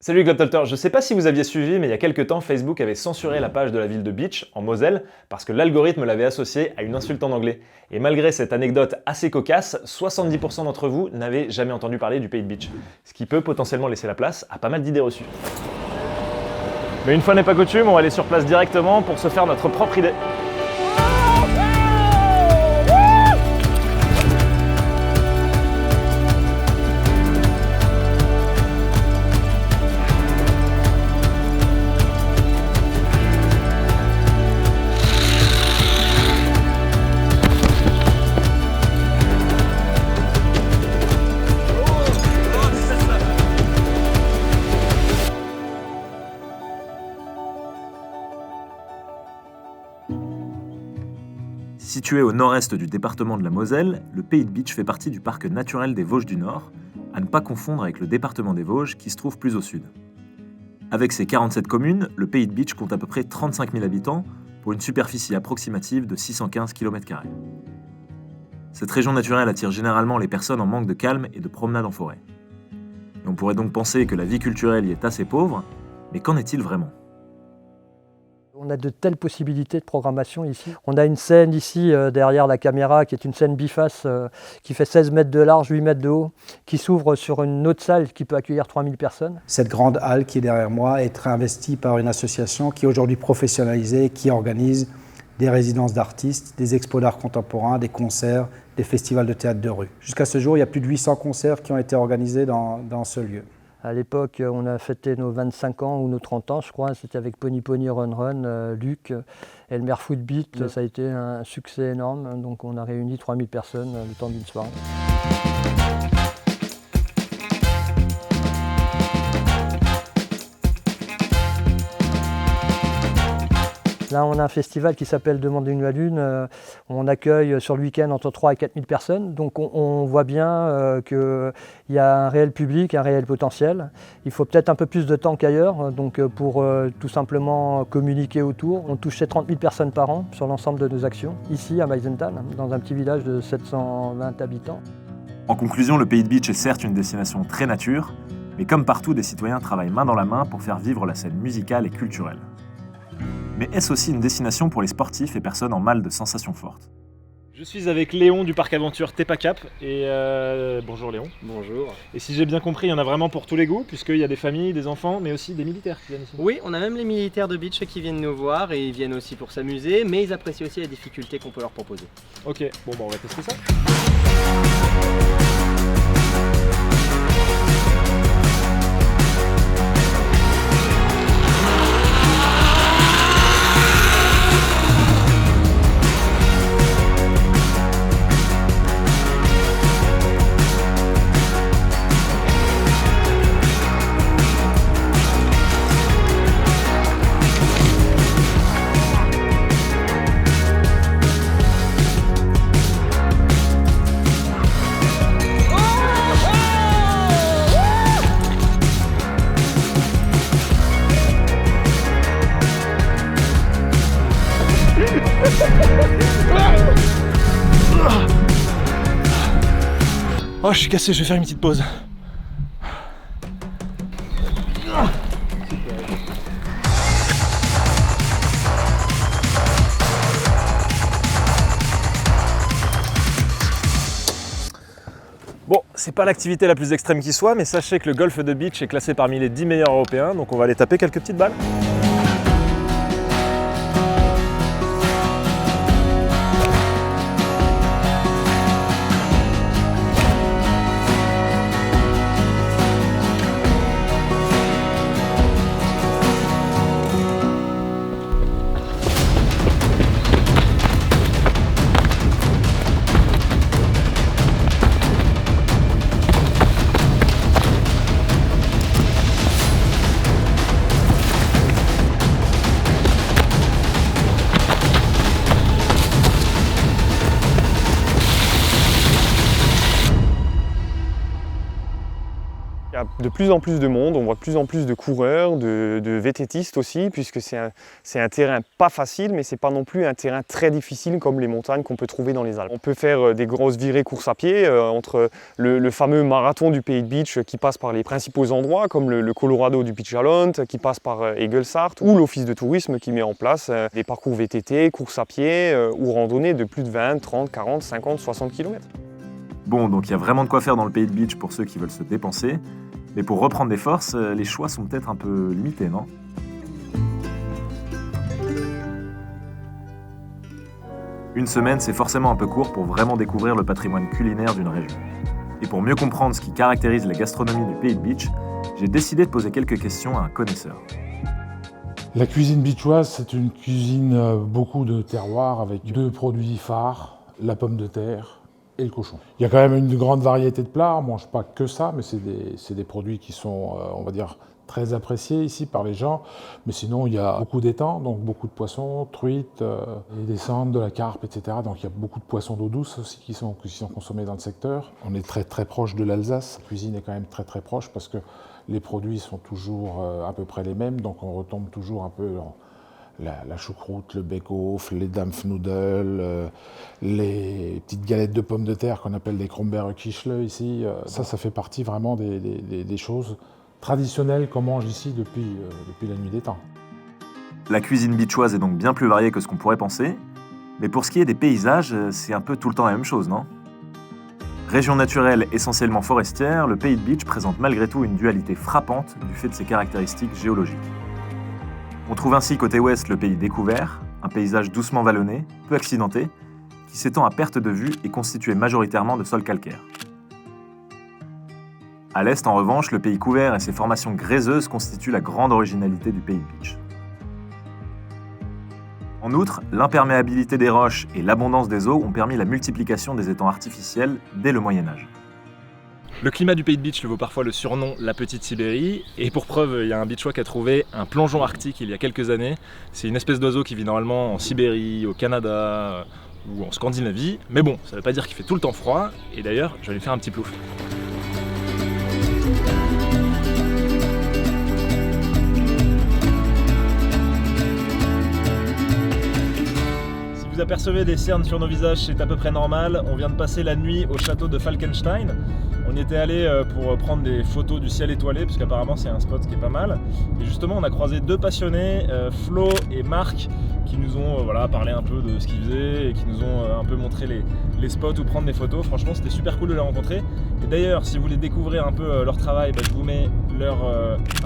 Salut Globetrotter, je sais pas si vous aviez suivi, mais il y a quelques temps, Facebook avait censuré la page de la ville de Beach, en Moselle, parce que l'algorithme l'avait associée à une insulte en anglais. Et malgré cette anecdote assez cocasse, 70% d'entre vous n'avaient jamais entendu parler du pays de Beach, ce qui peut potentiellement laisser la place à pas mal d'idées reçues. Mais une fois n'est pas coutume, on va aller sur place directement pour se faire notre propre idée. Situé au nord-est du département de la Moselle, le pays de Beach fait partie du parc naturel des Vosges du Nord, à ne pas confondre avec le département des Vosges qui se trouve plus au sud. Avec ses 47 communes, le pays de Beach compte à peu près 35 000 habitants pour une superficie approximative de 615 km². Cette région naturelle attire généralement les personnes en manque de calme et de promenade en forêt. Et on pourrait donc penser que la vie culturelle y est assez pauvre, mais qu'en est-il vraiment ? On a de telles possibilités de programmation ici. On a une scène ici derrière la caméra qui est une scène biface qui fait 16 mètres de large, 8 mètres de haut, qui s'ouvre sur une autre salle qui peut accueillir 3000 personnes. Cette grande halle qui est derrière moi est réinvestie par une association qui est aujourd'hui professionnalisée, qui organise des résidences d'artistes, des expos d'art contemporain, des concerts, des festivals de théâtre de rue. Jusqu'à ce jour, il y a plus de 800 concerts qui ont été organisés dans ce lieu. À l'époque, on a fêté nos 25 ans ou nos 30 ans, je crois. C'était avec Pony Pony Run Run, Luc, Elmer Footbeat. Ça a été un succès énorme. Donc on a réuni 3000 personnes le temps d'une soirée. Là, on a un festival qui s'appelle Demande une lune. On accueille sur le week-end entre 3 et 4 000 personnes. Donc on voit bien qu'il y a un réel public, un réel potentiel. Il faut peut-être un peu plus de temps qu'ailleurs donc pour tout simplement communiquer autour. On touche 30 000 personnes par an sur l'ensemble de nos actions, ici à Meisenthal, dans un petit village de 720 habitants. En conclusion, le pays de Beach est certes une destination très nature, mais comme partout, des citoyens travaillent main dans la main pour faire vivre la scène musicale et culturelle. Mais est-ce aussi une destination pour les sportifs et personnes en mal de sensations fortes ? Je suis avec Léon du parc aventure Tepacap et bonjour Léon. Bonjour. Et si j'ai bien compris, il y en a vraiment pour tous les goûts, puisqu'il y a des familles, des enfants, mais aussi des militaires qui viennent ici. Oui, on a même les militaires de Beach qui viennent nous voir et ils viennent aussi pour s'amuser, mais ils apprécient aussi la difficulté qu'on peut leur proposer. Ok, bon bah on va tester ça. Oh, je suis cassé, je vais faire une petite pause. Bon, c'est pas l'activité la plus extrême qui soit, mais sachez que le golf de Beach est classé parmi les 10 meilleurs européens, donc on va aller taper quelques petites balles. a de plus en plus de monde, on voit de plus en plus de coureurs, de VTTistes aussi, puisque c'est un terrain pas facile, mais c'est pas non plus un terrain très difficile comme les montagnes qu'on peut trouver dans les Alpes. On peut faire des grosses virées course à pied entre le fameux marathon du Pays de Bitche qui passe par les principaux endroits, comme le Colorado du Pitchallont, qui passe par Egelsart, ou l'Office de tourisme qui met en place des parcours VTT, course à pied ou randonnées de plus de 20, 30, 40, 50, 60 km. Bon, donc il y a vraiment de quoi faire dans le Pays de Bitche pour ceux qui veulent se dépenser, mais pour reprendre des forces, les choix sont peut-être un peu limités, non ? Une semaine, c'est forcément un peu court pour vraiment découvrir le patrimoine culinaire d'une région. Et pour mieux comprendre ce qui caractérise la gastronomie du Pays de Bitche, j'ai décidé de poser quelques questions à un connaisseur. La cuisine bitchoise, c'est une cuisine beaucoup de terroir avec 2 produits phares, la pomme de terre et le cochon. Il y a quand même une grande variété de plats, on ne mange pas que ça, mais c'est des produits qui sont, on va dire, très appréciés ici par les gens. Mais sinon, il y a beaucoup d'étangs, donc beaucoup de poissons, truites, des sandres, de la carpe, etc. Donc il y a beaucoup de poissons d'eau douce aussi qui sont consommés dans le secteur. On est très très proche de l'Alsace, la cuisine est quand même très très proche parce que les produits sont toujours à peu près les mêmes, donc on retombe toujours un peu dans la choucroute, le bake-off, les Dampfnudeln, les petites galettes de pommes de terre qu'on appelle des Kronberg-Kischle ici. Ça fait partie vraiment des choses traditionnelles qu'on mange ici depuis la nuit des temps. La cuisine bitchoise est donc bien plus variée que ce qu'on pourrait penser, mais pour ce qui est des paysages, c'est un peu tout le temps la même chose, non ? Région naturelle essentiellement forestière, le Pays de Bitche présente malgré tout une dualité frappante du fait de ses caractéristiques géologiques. On trouve ainsi côté ouest le pays découvert, un paysage doucement vallonné, peu accidenté, qui s'étend à perte de vue et constitué majoritairement de sols calcaires. À l'est, en revanche, le pays couvert et ses formations gréseuses constituent la grande originalité du Pays de Bitche. En outre, l'imperméabilité des roches et l'abondance des eaux ont permis la multiplication des étangs artificiels dès le Moyen-Âge. Le climat du Pays de Bitche lui vaut parfois le surnom la Petite Sibérie, et pour preuve, il y a un bitchois qui a trouvé un plongeon arctique il y a quelques années. C'est une espèce d'oiseau qui vit normalement en Sibérie, au Canada ou en Scandinavie, mais bon, ça ne veut pas dire qu'il fait tout le temps froid, et d'ailleurs, je vais lui faire un petit plouf. Si vous apercevez des cernes sur nos visages, c'est à peu près normal. On vient de passer la nuit au château de Falkenstein. On y était allé pour prendre des photos du ciel étoilé, parce qu'apparemment c'est un spot qui est pas mal. Et justement, on a croisé 2 passionnés, Flo et Marc, qui nous ont parlé un peu de ce qu'ils faisaient et qui nous ont un peu montré les spots où prendre des photos. Franchement, c'était super cool de les rencontrer. Et d'ailleurs, si vous voulez découvrir un peu leur travail, je vous mets leur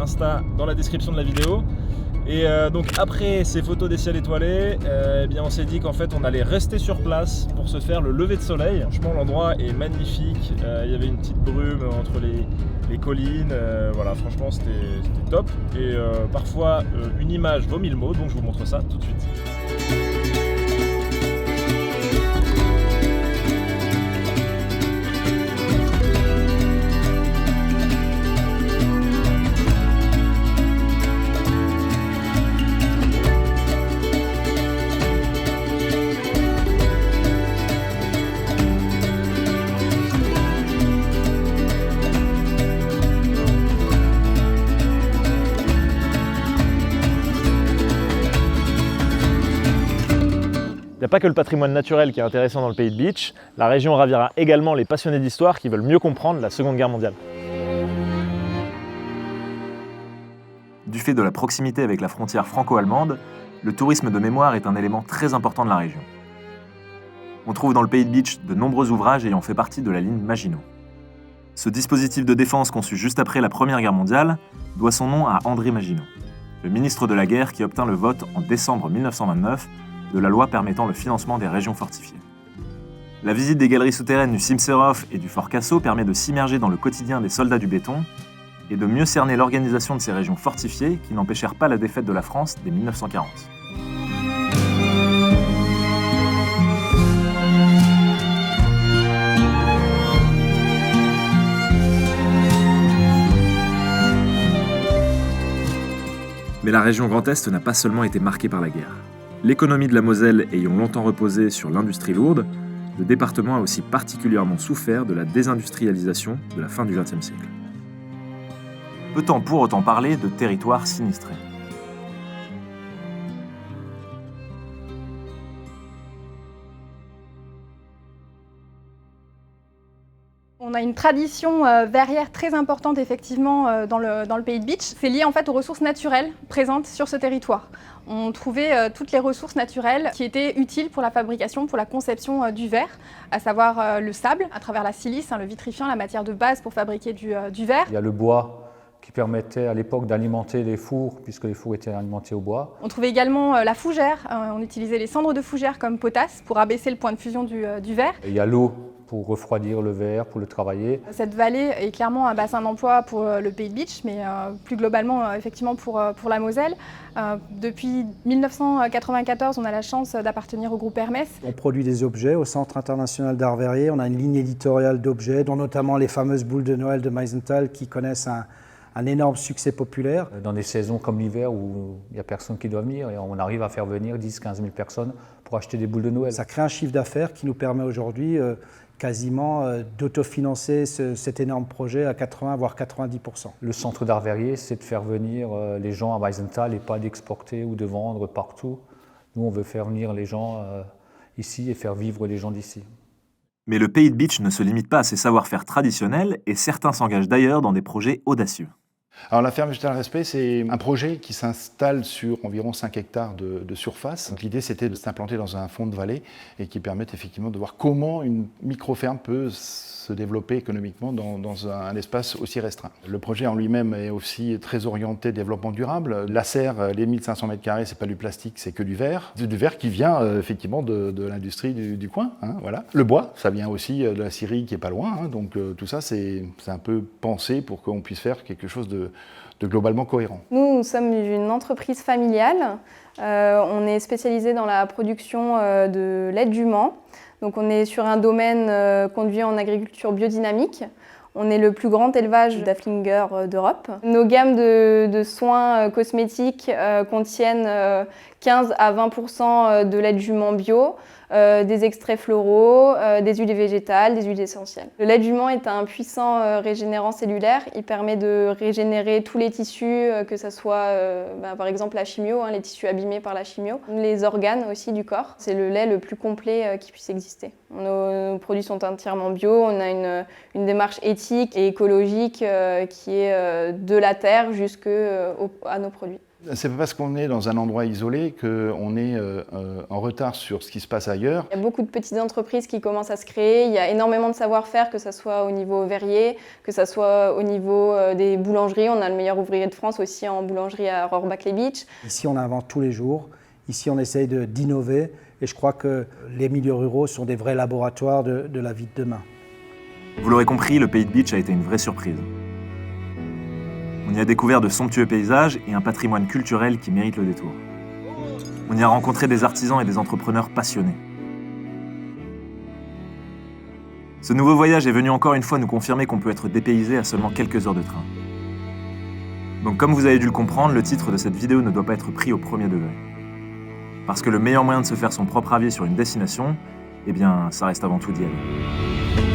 Insta dans la description de la vidéo. Et donc après ces photos des ciels étoilés, on s'est dit qu'en fait on allait rester sur place pour se faire le lever de soleil. Franchement, l'endroit est magnifique, il y avait une petite brume entre les collines, franchement c'était top. Et parfois une image vaut 1000 mots, donc je vous montre ça tout de suite. Il n'y a pas que le patrimoine naturel qui est intéressant dans le Pays de Bitche, la région ravira également les passionnés d'histoire qui veulent mieux comprendre la Seconde Guerre mondiale. Du fait de la proximité avec la frontière franco-allemande, le tourisme de mémoire est un élément très important de la région. On trouve dans le Pays de Bitche de nombreux ouvrages ayant fait partie de la ligne Maginot. Ce dispositif de défense conçu juste après la Première Guerre mondiale doit son nom à André Maginot, le ministre de la guerre qui obtint le vote en décembre 1929 de la loi permettant le financement des régions fortifiées. La visite des galeries souterraines du Simserhof et du Fort Cassel permet de s'immerger dans le quotidien des soldats du béton et de mieux cerner l'organisation de ces régions fortifiées qui n'empêchèrent pas la défaite de la France dès 1940. Mais la région Grand Est n'a pas seulement été marquée par la guerre. L'économie de la Moselle ayant longtemps reposé sur l'industrie lourde, le département a aussi particulièrement souffert de la désindustrialisation de la fin du XXe siècle. Peut-on pour autant parler de territoire sinistré ? On a une tradition verrière très importante effectivement dans le pays de Bitche. C'est lié en fait aux ressources naturelles présentes sur ce territoire. On trouvait toutes les ressources naturelles qui étaient utiles pour la fabrication, pour la conception du verre, à savoir le sable, à travers la silice, le vitrifiant, la matière de base pour fabriquer du verre. Il y a le bois qui permettait à l'époque d'alimenter les fours, puisque les fours étaient alimentés au bois. On trouvait également la fougère. On utilisait les cendres de fougère comme potasse pour abaisser le point de fusion du verre. Et il y a l'eau pour refroidir le verre, pour le travailler. Cette vallée est clairement un bassin d'emploi pour le pays de Bitche, mais plus globalement effectivement pour la Moselle. Depuis 1994, on a la chance d'appartenir au groupe Hermès. On produit des objets au Centre international d'art verrier. On a une ligne éditoriale d'objets, dont notamment les fameuses boules de Noël de Meisenthal qui connaissent un énorme succès populaire. Dans des saisons comme l'hiver où il n'y a personne qui doit venir, et on arrive à faire venir 10-15 000 personnes pour acheter des boules de Noël. Ça crée un chiffre d'affaires qui nous permet aujourd'hui quasiment d'autofinancer cet énorme projet à 80 voire 90%. Le centre d'art verrier, c'est de faire venir les gens à Meisenthal et pas d'exporter ou de vendre partout. Nous, on veut faire venir les gens ici et faire vivre les gens d'ici. Mais le pays de Bitche ne se limite pas à ses savoir-faire traditionnels et certains s'engagent d'ailleurs dans des projets audacieux. Alors la ferme végétale Respect, c'est un projet qui s'installe sur environ 5 hectares de surface. Donc l'idée c'était de s'implanter dans un fond de vallée et qui permette effectivement de voir comment une micro-ferme peut se développer économiquement dans un espace aussi restreint. Le projet en lui-même est aussi très orienté développement durable. La serre, les 1500 m², c'est pas du plastique, c'est que du verre. Du verre qui vient effectivement de l'industrie du coin. Voilà. Le bois, ça vient aussi de la Syrie qui est pas loin. Donc tout ça c'est un peu pensé pour qu'on puisse faire quelque chose de globalement cohérent. Nous sommes une entreprise familiale. On est spécialisé dans la production de lait de jument. Donc on est sur un domaine conduit en agriculture biodynamique. On est le plus grand élevage d'Haflinger d'Europe. Nos gammes de soins cosmétiques contiennent 15 à 20% de lait de jument bio, des extraits floraux, des huiles végétales, des huiles essentielles. Le lait de jument est un puissant régénérant cellulaire. Il permet de régénérer tous les tissus, que ce soit par exemple la chimio, les tissus abîmés par la chimio, les organes aussi du corps. C'est le lait le plus complet qui puisse exister. Nos produits sont entièrement bio. On a une démarche éthique et écologique qui est de la terre jusqu'à nos produits. C'est pas parce qu'on est dans un endroit isolé qu'on est en retard sur ce qui se passe ailleurs. Il y a beaucoup de petites entreprises qui commencent à se créer. Il y a énormément de savoir-faire, que ce soit au niveau verrier, que ce soit au niveau des boulangeries. On a le meilleur ouvrier de France aussi en boulangerie à Rohrbach-les-Bitches. Ici, on invente tous les jours. Ici, on essaye d'innover. Et je crois que les milieux ruraux sont des vrais laboratoires de la vie de demain. Vous l'aurez compris, le pays de Bitche a été une vraie surprise. On y a découvert de somptueux paysages et un patrimoine culturel qui mérite le détour. On y a rencontré des artisans et des entrepreneurs passionnés. Ce nouveau voyage est venu encore une fois nous confirmer qu'on peut être dépaysé à seulement quelques heures de train. Donc comme vous avez dû le comprendre, le titre de cette vidéo ne doit pas être pris au premier degré. Parce que le meilleur moyen de se faire son propre avis sur une destination, eh bien, ça reste avant tout d'y aller.